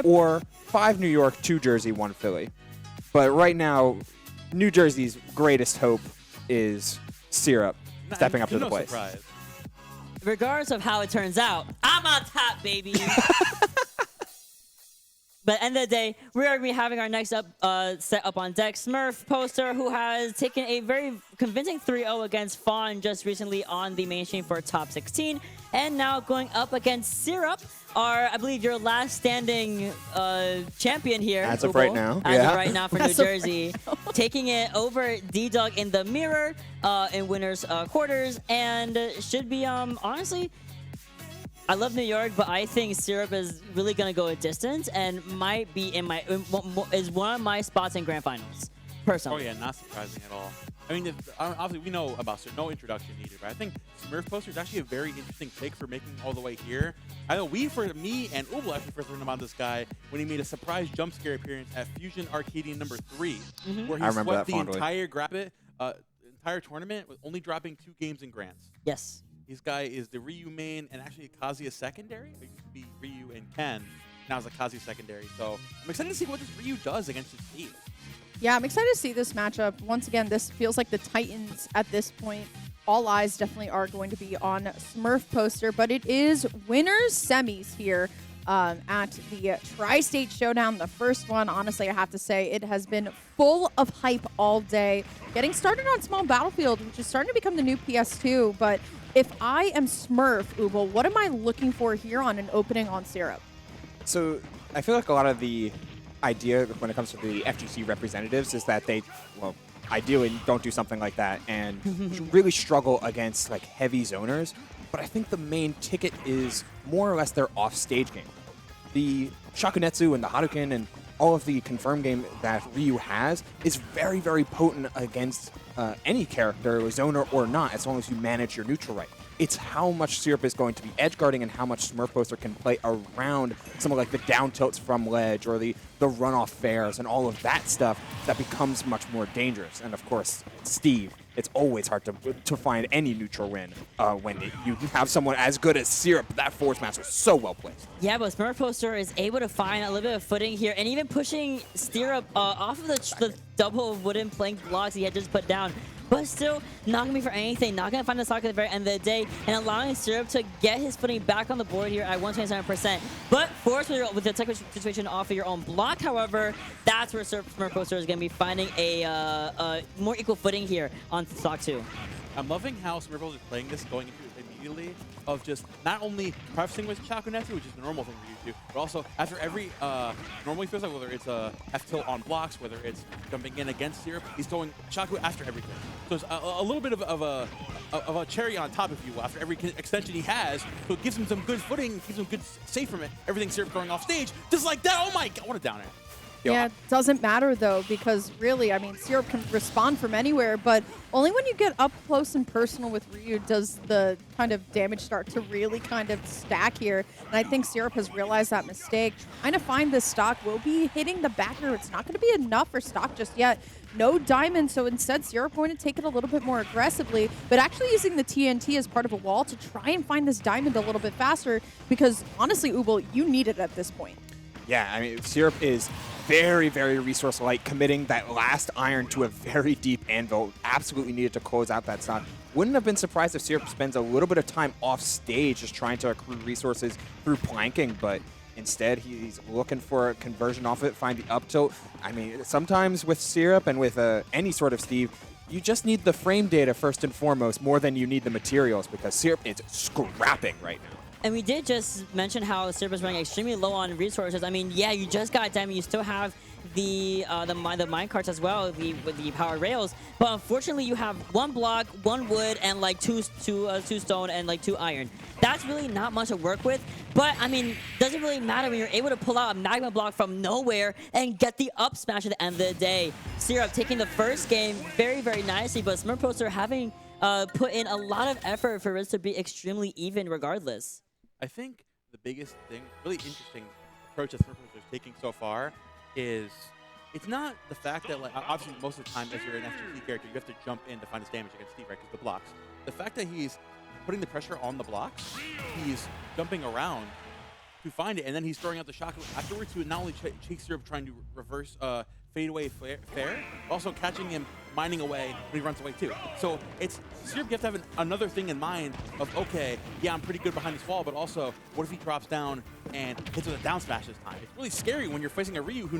or 5 New York, 2 Jersey, 1 Philly. But right now, New Jersey's greatest hope is Syrup stepping up to the plate. Regardless of how it turns out, I'm on top, baby. But end of the day, we are going to be having our next set up on deck. SmurfPoster, who has taken a very convincing 3-0 against Fawn just recently on the mainstream for top 16. And now going up against Syrup, I believe, your last standing champion here. As of right now. As of right now for New Jersey. Taking it over D-Dog in the mirror in winners quarters. And should be, honestly... I love New York, but I think Syrup is really going to go a distance and might be is one of my spots in grand finals, personally. Oh, yeah, not surprising at all. I mean, obviously, we know about Syrup, no introduction needed, but I think SmurfPoster is actually a very interesting pick for making all the way here. I know me and Ubel actually first learned about this guy when he made a surprise jump scare appearance at Fusion Arcadian number 3, where he swept the entire tournament with only dropping 2 games in grands. Yes. This guy is the Ryu main and actually a Kazuya secondary. It used to be Ryu and Ken. Now it's a Kazuya secondary. So I'm excited to see what this Ryu does against his team. Yeah, I'm excited to see this matchup. Once again, this feels like the Titans at this point. All eyes definitely are going to be on SmurfPoster, but it is winners semis here at the Tri-State Showdown. The first one, honestly, I have to say, it has been full of hype all day. Getting started on Small Battlefield, which is starting to become the new PS2, but if I am Smurf, Ubel, what am I looking for here on an opening on Syrup? So I feel like a lot of the idea when it comes to the FGC representatives is that they, well, ideally don't do something like that and really struggle against like heavy zoners. But I think the main ticket is more or less their off-stage game. The Shakunetsu and the Hadouken and all of the confirmed game that Ryu has is very, very potent against any character, zoner or not, as long as you manage your neutral right. It's how much Syrup is going to be edge guarding and how much SmurfPoster can play around some of like the down tilts from ledge or the runoff fairs and all of that stuff that becomes much more dangerous. And of course, Steve, it's always hard to find any neutral win when you have someone as good as Syrup. That force master is so well placed. Yeah, but SmurfPoster is able to find a little bit of footing here and even pushing Syrup off of the double wooden plank blocks he had just put down. But still, not going to be for anything, not going to find the stock at the very end of the day, and allowing Syrup to get his footing back on the board here at 127%. But forced with the technical situation off of your own block, however, that's where SmurfPoster is going to be finding a more equal footing here on stock 2. I'm loving how SmurfPoster is playing this, going into it immediately, of just not only prefacing with Shakunetsu, which is the normal thing for you to do, but also after every normally feels like whether it's a F-tilt on blocks, whether it's jumping in against Syrup, he's going Shaku after everything. So it's a little bit of a cherry on top, if you will, after every extension he has, so it gives him some good footing, gives him good safe from it. Everything Syrup going off stage, just like that. Oh my God, what a down air. Yeah, it doesn't matter, though, because really, I mean, Syrup can respond from anywhere, but only when you get up close and personal with Ryu does the kind of damage start to really kind of stack here. And I think Syrup has realized that mistake. Trying to find this stock will be hitting the back air. It's not going to be enough for stock just yet. No diamond, so instead Syrup going to take it a little bit more aggressively, but actually using the TNT as part of a wall to try and find this diamond a little bit faster, because honestly, Ubel, you need it at this point. Yeah, I mean, Syrup is very, very resource-light, committing that last iron to a very deep anvil. Absolutely needed to close out that stock. Wouldn't have been surprised if Syrup spends a little bit of time off stage just trying to accrue resources through planking, but instead he's looking for a conversion off it, find the up tilt. I mean, sometimes with Syrup and with any sort of Steve, you just need the frame data first and foremost more than you need the materials, because Syrup is scrapping right now. And we did just mention how Syrup is running extremely low on resources. I mean, yeah, you just got diamond. You still have the mine carts as well, with the power rails. But unfortunately, you have 1 block, 1 wood, and like two stone and like 2 iron. That's really not much to work with. But I mean, doesn't really matter when you're able to pull out a magma block from nowhere and get the up smash at the end of the day. Syrup taking the first game very, very nicely, but SmurfPoster having put in a lot of effort for this to be extremely even regardless. I think the biggest thing, really interesting approach that SmurfPoster is taking so far is it's not the fact that, like, obviously most of the time as you're an FGC character, you have to jump in to find his damage against Steve, right, because the blocks. The fact that he's putting the pressure on the blocks, he's jumping around to find it, and then he's throwing out the shock afterwards to not only chase Syrup trying to reverse fade away fair, but also catching him mining away when he runs away too. So it's Syrup, you have to have another thing in mind of, okay, yeah, I'm pretty good behind this wall, but also what if he drops down and hits with a down smash this time? It's really scary when you're facing a Ryu who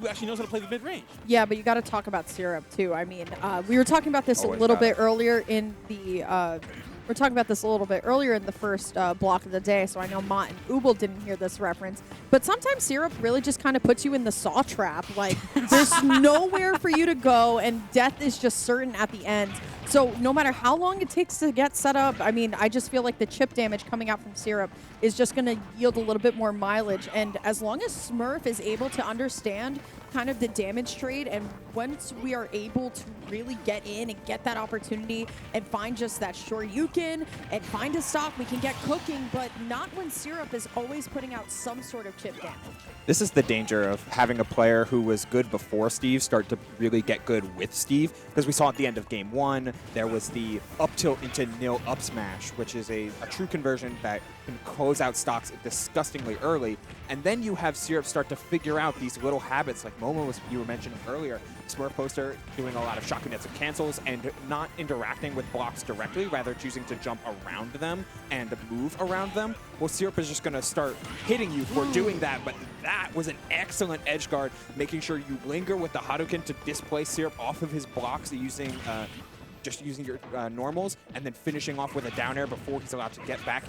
actually knows how to play the mid range. Yeah, but you got to talk about Syrup too. I mean, we were talking about this a little bit earlier in the. We're talking about this a little bit earlier in the first block of the day, so I know Mott and Ubel didn't hear this reference. But sometimes Syrup really just kind of puts you in the saw trap. Like, there's nowhere for you to go, and death is just certain at the end. So no matter how long it takes to get set up, I mean, I just feel like the chip damage coming out from Syrup is just going to yield a little bit more mileage. And as long as Smurf is able to understand kind of the damage trade, and once we are able to really get in and get that opportunity and find just that Shoryuken and find a stock, we can get cooking, but not when Syrup is always putting out some sort of chip damage. This is the danger of having a player who was good before Steve start to really get good with Steve, because we saw at the end of game 1, there was the up tilt into nil up smash, which is a true conversion that can close out stocks disgustingly early. And then you have Syrup start to figure out these little habits, like you were mentioning earlier. SmurfPoster doing a lot of Shakunetsu cancels and not interacting with blocks directly, rather choosing to jump around them and move around them. Well, Syrup is just going to start hitting you for doing that, but that was an excellent edge guard, making sure you linger with the Hadouken to displace Syrup off of his blocks using your normals, and then finishing off with a down air before he's allowed to get back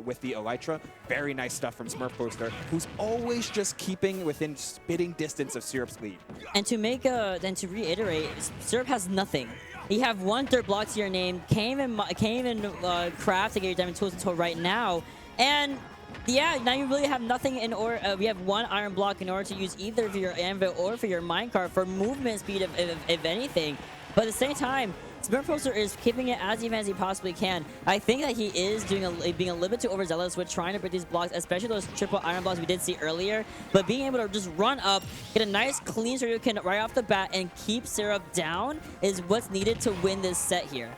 with the Elytra. Very nice stuff from SmurfPoster, who's always just keeping within spitting distance of Syrup's lead. And to reiterate, Syrup has nothing. You have one third block to your name, can't even craft to get your diamond tools until right now, and yeah, now you really have nothing in order. We have one iron block in order to use either for your anvil or for your minecart for movement speed, if anything. But at the same time, SmurfPoster is keeping it as even as he possibly can. I think that he is being a little bit too overzealous with trying to break these blocks, especially those triple iron blocks we did see earlier. But being able to just run up, get a nice clean Shoryuken right off the bat, and keep Syrup down is what's needed to win this set here.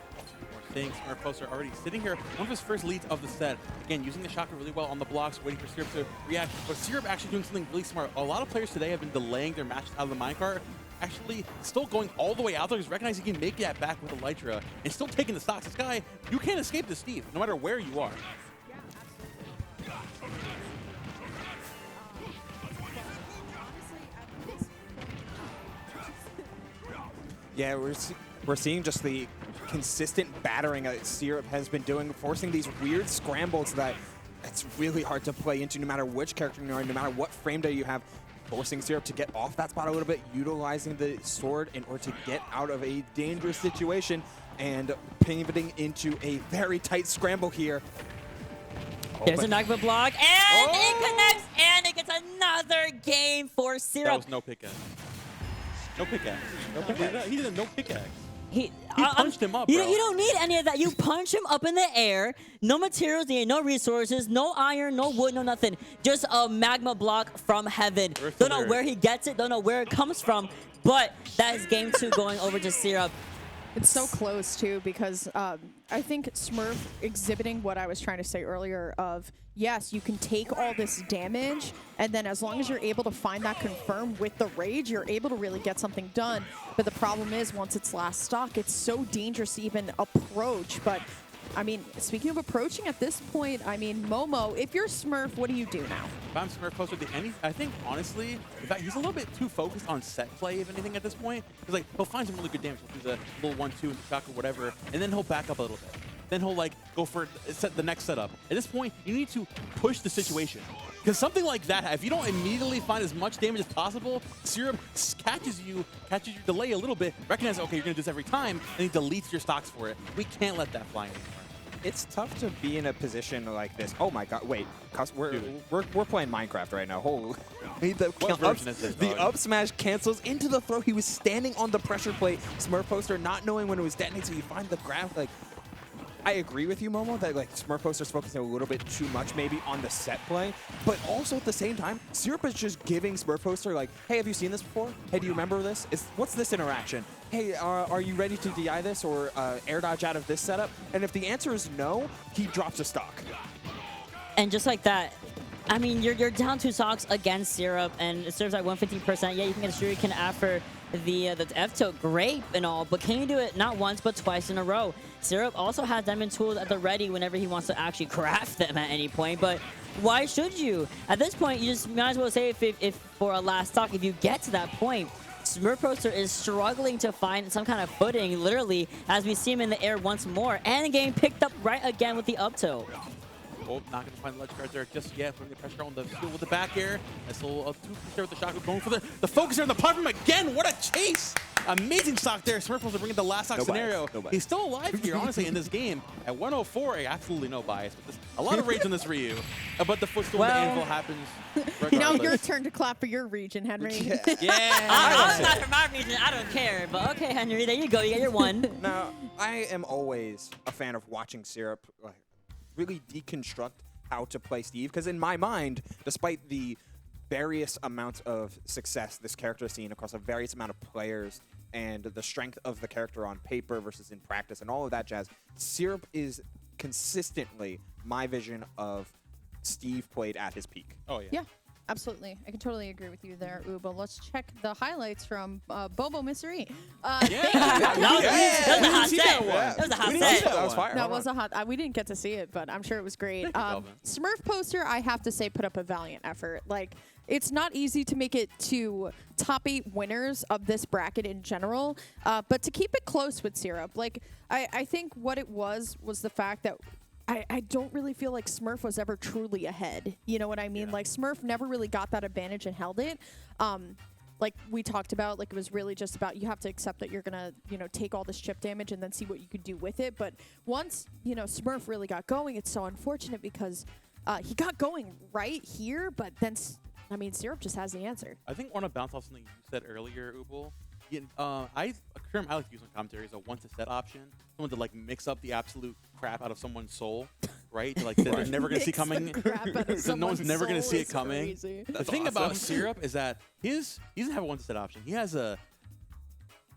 Seeing SmurfPoster already sitting here, one of his first leads of the set. Again, using the shocker really well on the blocks, waiting for Syrup to react. But Syrup actually doing something really smart. A lot of players today have been delaying their matches out of the minecart. Actually still going all the way out there, because recognizing he can make that back with Elytra and still taking the stocks. This guy, you can't escape this Steve, no matter where you are. Yeah, we're seeing just the consistent battering that Syrup has been doing, forcing these weird scrambles that it's really hard to play into no matter which character you are, no matter what frame that you have. Forcing Syrup to get off that spot a little bit, utilizing the sword in order to get out of a dangerous situation, and pivoting into a very tight scramble here. There's a Nagba block, and it connects, and it gets another game for Syrup. That was no pickaxe. No pickaxe. No pickaxe. He did a no pickaxe. He punched him up, you bro. don't need any of that. You punch him up in the air. No materials needed, no resources, no iron, no wood, no nothing. Just a magma block from heaven. Don't know where he gets it. Don't know where it comes from. But that is game 2 going over to Syrup. It's so close, too, because I think Smurf exhibiting what I was trying to say earlier of, yes, you can take all this damage, and then as long as you're able to find that confirm with the rage, you're able to really get something done. But the problem is, once it's last stock, it's so dangerous to even approach. But, I mean, speaking of approaching at this point, I mean, Momo, if you're Smurf, what do you do now? If I'm SmurfPoster, I think, honestly, in fact, he's a little bit too focused on set play, if anything, at this point. Because, like, he'll find some really good damage. He'll do the little 1-2 and shock or whatever, and then he'll back up a little bit. Then he'll, like, go for the next setup. At this point, you need to push the situation. Because something like that, if you don't immediately find as much damage as possible, Syrup catches your delay a little bit, recognizes, okay, you're going to do this every time, and he deletes your stocks for it. We can't let that fly anymore. It's tough to be in a position like this. Oh my God! Wait, we're playing Minecraft right now. Holy, what version is this, the dog? up smash cancels into the throw. He was standing on the pressure plate. SmurfPoster not knowing when it was detonating, so you find the grab. Like, I agree with you, Momo, that like SmurfPoster's focusing a little bit too much maybe on the set play, but also at the same time, Syrup is just giving SmurfPoster like, hey, have you seen this before? Hey, do you remember this? What's this interaction? Hey, are you ready to DI this or air dodge out of this setup? And if the answer is no, he drops a stock. And just like that, I mean, you're down 2 stocks against Syrup, and it serves at 115%. Yeah, you can get a Shuriken after the F tilt, great and all, but can you do it not once but twice in a row? Syrup also has diamond tools at the ready whenever he wants to actually craft them at any point, but why should you? At this point, you just might as well save if for a last stock if you get to that point. SmurfPoster is struggling to find some kind of footing, literally, as we see him in the air once more, and getting picked up right again with the up tilt. Oh, not going to find the ledge guards there just yet. Putting the pressure on the field with the back air. Nice little 2 there with the shotgun. Going for the focus here on the platform again. What a chase! Amazing stock there. SmurfPoster bringing the last stock scenario. He's still alive here, honestly, in this game. At 104, absolutely no bias. But a lot of rage on this Ryu. But the footstool of the anvil happens. Now your turn to clap for your region, Henry. Yeah. I'm not from my region. I don't care. But okay, Henry, there you go. You get your 1. Now, I am always a fan of watching Syrup really deconstruct how to play Steve, because in my mind, despite the various amounts of success this character has seen across a various amount of players and the strength of the character on paper versus in practice and all of that jazz, Syrup is consistently my vision of Steve played at his peak. Oh, yeah. Yeah, absolutely. I can totally agree with you there, Uba. Let's check the highlights from Bobo Mystery. That was a hot set. That was a hot set. That was fire. That was a hot. We didn't get to see it, but I'm sure it was great. SmurfPoster, I have to say, put up a valiant effort. Like, it's not easy to make it to top 8 winners of this bracket in general, but to keep it close with Syrup. Like, I think what it was the fact that I don't really feel like Smurf was ever truly ahead. You know what I mean? Yeah. Like, Smurf never really got that advantage and held it. Like we talked about, like it was really just about you have to accept that you're gonna, take all this chip damage and then see what you could do with it. But once, Smurf really got going, it's so unfortunate because he got going right here, but then, Syrup just has the answer. I think I want to bounce off something you said earlier, Ubul. A term I like to use in commentary is a one-to-set option. Someone to like mix up the absolute crap out of someone's soul, right? Like they're never gonna see coming. No one's never gonna see it coming. Crazy. The thing about Syrup is that he doesn't have a one-to-set option.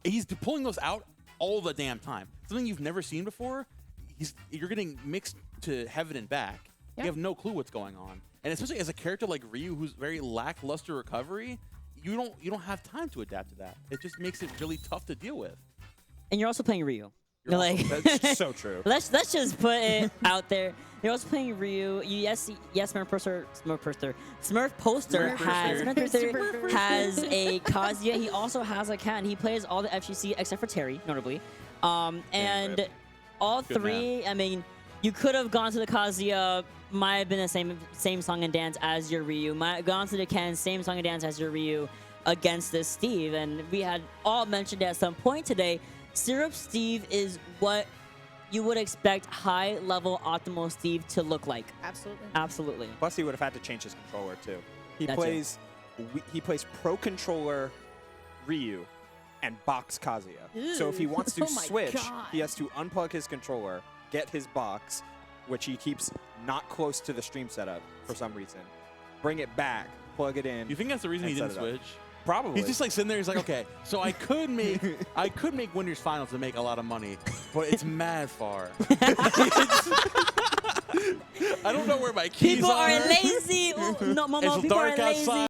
He's pulling those out all the damn time. Something you've never seen before. You're getting mixed to heaven and back. Yeah. You have no clue what's going on, and especially as a character like Ryu, who's very lackluster recovery. You don't have time to adapt to that. It just makes it really tough to deal with. And you're also playing Ryu. That's so true. Let's just put it out there. You're also playing Ryu. SmurfPoster has a Kazuya. He also has a cat, and he plays all the FGC except for Terry, notably. And all three, you could have gone to the Kazuya, might have been the same song and dance as your Ryu. Might have gone to the Ken, same song and dance as your Ryu against this Steve. And we had all mentioned at some point today, Syrup Steve is what you would expect high-level optimal Steve to look like. Absolutely. Absolutely. Plus, he would have had to change his controller too. He That plays Pro Controller Ryu and box Kazuya. So if he wants to Oh my switch, God. he has to unplug his controller, get his box, which he keeps not close to the stream setup for some reason, bring it back, plug it in. You think that's the reason he and didn't set it up. switch? Probably. He's just like sitting there. He's like, okay, so I could make winners finals and make a lot of money, but it's mad far. I don't know where my keys People are. are lazy. No, Momo, It's people are dark lazy. outside.